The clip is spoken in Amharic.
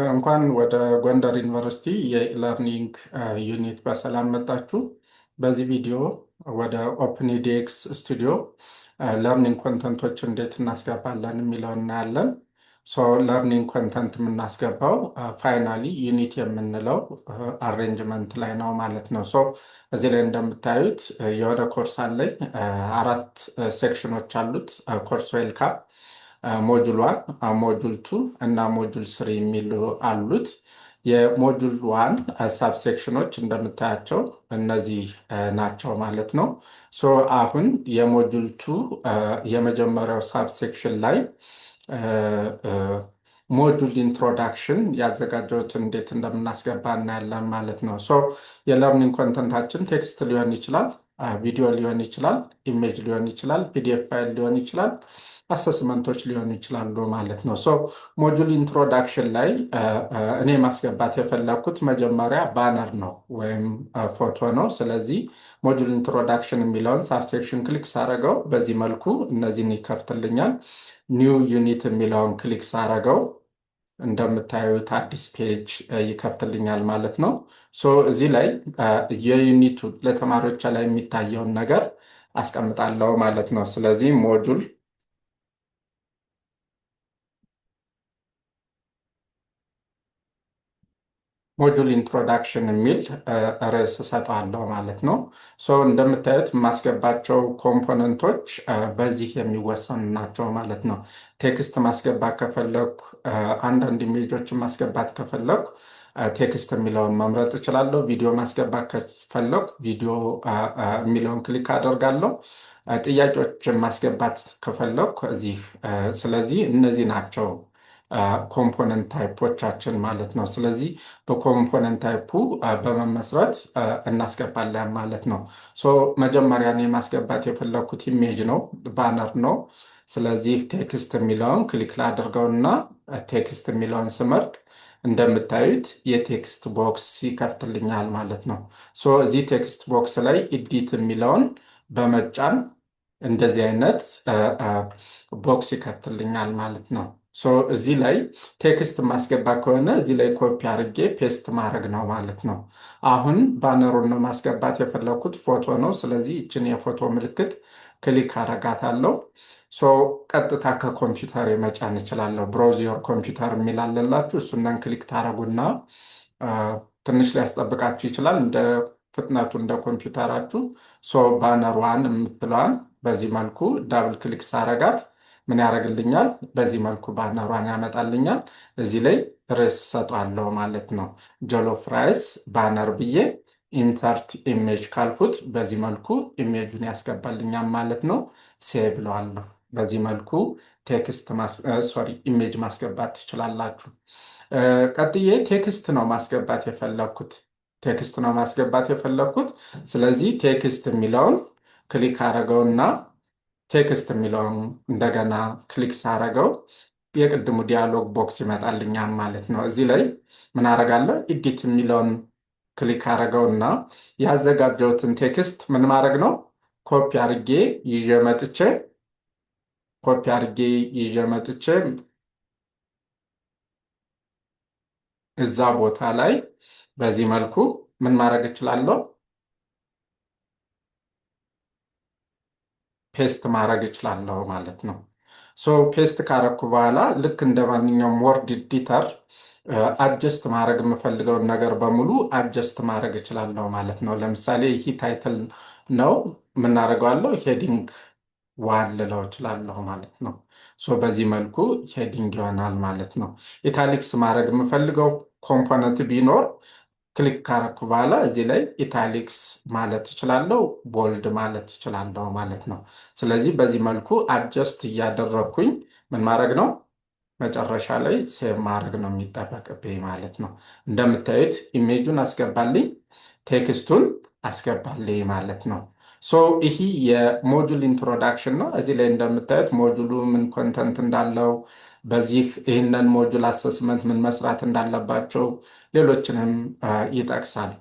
እንኳን ወደ ጎንደር ዩኒቨርሲቲ የኢለርኒንግ ዩኒት በሰላም መጣችሁ። በዚህ ቪዲዮ ወደ ኦፕንኢዲኤክስ ስቱዲዮ ለርኒንግ ኮንተንቶች እንዴት እናስገባለን የሚለው እናያለን። ለርኒንግ ኮንተንት የምናስገባው ፋይናሊ ዩኒት የምንለው አሬንጅመንት ላይ ነው ማለት ነው። እዚህ ላይ እንደምታዩት የሆነ ኮርስ አለኝ። አራት ሴክሽኖች አሉት። ኮርስ ዌልካም፣ ሞጁል ዋን፣ ሞጁል ቱ እና ሞጁል ስሪ የሚሉ አሉት። የሞጁል ዋን ሳብሴክሽኖች እንደምታያቸው እነዚህ ናቸው ማለት ነው። አሁን የሞጁል ቱ የመጀመሪያው ሳብሴክሽን ላይ ሞጁል ኢንትሮዳክሽን ያዘጋጀሁት እንዴት እንደምናስገባ እናያለን ማለት ነው። የለርኒንግ ኮንተንታችን ቴክስት ሊሆን ይችላል፣ ቪዲዮ ሊሆን ይችላል፣ ኢሜጅ ሊሆን ይችላል፣ ፒዲኤፍ ፋይል ሊሆን ይችላል፣ አሰስመንቶች ሊሆኑ ይችላሉ ማለት ነው። ሞጁል ኢንትሮዳክሽን ላይ እኔ ማስገባት የፈለግኩት መጀመሪያ ባነር ነው ወይም ፎቶ ነው። ስለዚህ ሞጁል ኢንትሮዳክሽን የሚለውን ሳብሴክሽን ክሊክ ሳረገው በዚህ መልኩ እነዚህን ይከፍትልኛል። ኒው ዩኒት የሚለውን ክሊክ ሳረገው እንደምታዩት አዲስ ፔጅ ይከፍትልኛል ማለት ነው። እዚህ ላይ የዩኒቱ ለተማሪዎች ላይ የሚታየውን ነገር አስቀምጣለሁ ማለት ነው። ስለዚህ ሞጁል ኢንትሮዳክሽን የሚል ርዕስ እሰጠዋለሁ ማለት ነው። እንደምታዩት የማስገባቸው ኮምፖነንቶች በዚህ የሚወሰኑ ናቸው ማለት ነው። ቴክስት ማስገባት ከፈለኩ፣ አንዳንድ ኢሜጆችን ማስገባት ከፈለኩ ቴክስት የሚለውን መምረጥ እችላለሁ። ቪዲዮ ማስገባት ከፈለኩ ቪዲዮ የሚለውን ክሊክ አደርጋለሁ። ጥያቄዎችን ማስገባት ከፈለኩ እዚህ። ስለዚህ እነዚህ ናቸው ኮምፖነንት ታይፖቻችን ማለት ነው። ስለዚህ በኮምፖነንት ታይፑ በመመስረት እናስገባለን ማለት ነው። መጀመሪያ እኔ ማስገባት የፈለግኩት ኢሜጅ ነው፣ ባነር ነው። ስለዚህ ቴክስት የሚለውን ክሊክ ላድርገውና ቴክስት የሚለውን ስመርጥ እንደምታዩት የቴክስት ቦክስ ይከፍትልኛል ማለት ነው። እዚህ ቴክስት ቦክስ ላይ ኢዲት የሚለውን በመጫን እንደዚህ አይነት ቦክስ ይከፍትልኛል ማለት ነው። እዚህ ላይ ቴክስት ማስገባ ከሆነ እዚህ ላይ ኮፒ አድርጌ ፔስት ማድረግ ነው ማለት ነው። አሁን ባነሩን ማስገባት የፈለኩት ፎቶ ነው። ስለዚህ ይችን የፎቶ ምልክት ክሊክ አረጋታለሁ። ቀጥታ ከኮምፒውተር መጫን እችላለሁ። ብሮዝ ዮር ኮምፒውተር የሚላለላችሁ እሱነን ክሊክ ታረጉና ትንሽ ሊያስጠብቃችሁ ይችላል እንደ ፍጥነቱ እንደ ኮምፒውተራችሁ። ባነር ዋን የምትለዋን በዚህ መልኩ ዳብል ክሊክ ሳረጋት ምን ያደርግልኛል? በዚህ መልኩ ባነሯን ያመጣልኛል። እዚህ ላይ ርዕስ ሰጧለሁ ማለት ነው። ጆሎፍ ራይስ ባነር ብዬ ኢንሰርት ኢሜጅ ካልኩት በዚህ መልኩ ኢሜጁን ያስገባልኛል ማለት ነው። ሴቭ ብለዋለሁ። በዚህ መልኩ ኢሜጅ ማስገባት ትችላላችሁ። ቀጥዬ ቴክስት ነው ማስገባት የፈለግኩት። ስለዚህ ቴክስት የሚለውን ክሊክ አረገውና ቴክስት የሚለውን እንደገና ክሊክ ሳረገው የቅድሙ ዲያሎግ ቦክስ ይመጣልኛል ማለት ነው። እዚህ ላይ ምን አረጋለሁ? ኢዲት የሚለውን ክሊክ አረገውና ያዘጋጀሁትን ቴክስት ምን ማድረግ ነው? ኮፒ አርጌ ይዤ መጥቼ እዛ ቦታ ላይ በዚህ መልኩ ምን ማድረግ እችላለሁ? ፔስት ማድረግ እችላለሁ ማለት ነው። ፔስት ካረኩ በኋላ ልክ እንደ ማንኛውም ወርድ ኤዲተር አጀስት ማድረግ የምፈልገውን ነገር በሙሉ አጀስት ማድረግ እችላለሁ ማለት ነው። ለምሳሌ ይህ ታይትል ነው፣ የምናደርገዋለሁ ሄዲንግ ዋን ልለው እችላለሁ ማለት ነው። በዚህ መልኩ ሄዲንግ ይሆናል ማለት ነው። ኢታሊክስ ማድረግ የምፈልገው ኮምፖነንት ቢኖር ክሊክ ካረኩ በኋላ እዚህ ላይ ኢታሊክስ ማለት እችላለሁ፣ ቦልድ ማለት እችላለሁ ማለት ነው። ስለዚህ በዚህ መልኩ አጀስት እያደረግኩኝ ምን ማድረግ ነው? መጨረሻ ላይ ሴቭ ማድረግ ነው የሚጠበቅብኝ ማለት ነው። እንደምታዩት ኢሜጁን አስገባልኝ፣ ቴክስቱን አስገባልኝ ማለት ነው። ይህ የሞጁል ኢንትሮዳክሽን ነው። እዚህ ላይ እንደምታዩት ሞጁሉ ምን ኮንተንት እንዳለው፣ ይህንን ሞጁል አሰስመንት ምን መስራት እንዳለባቸው ሌሎችንም ይጠቅሳል።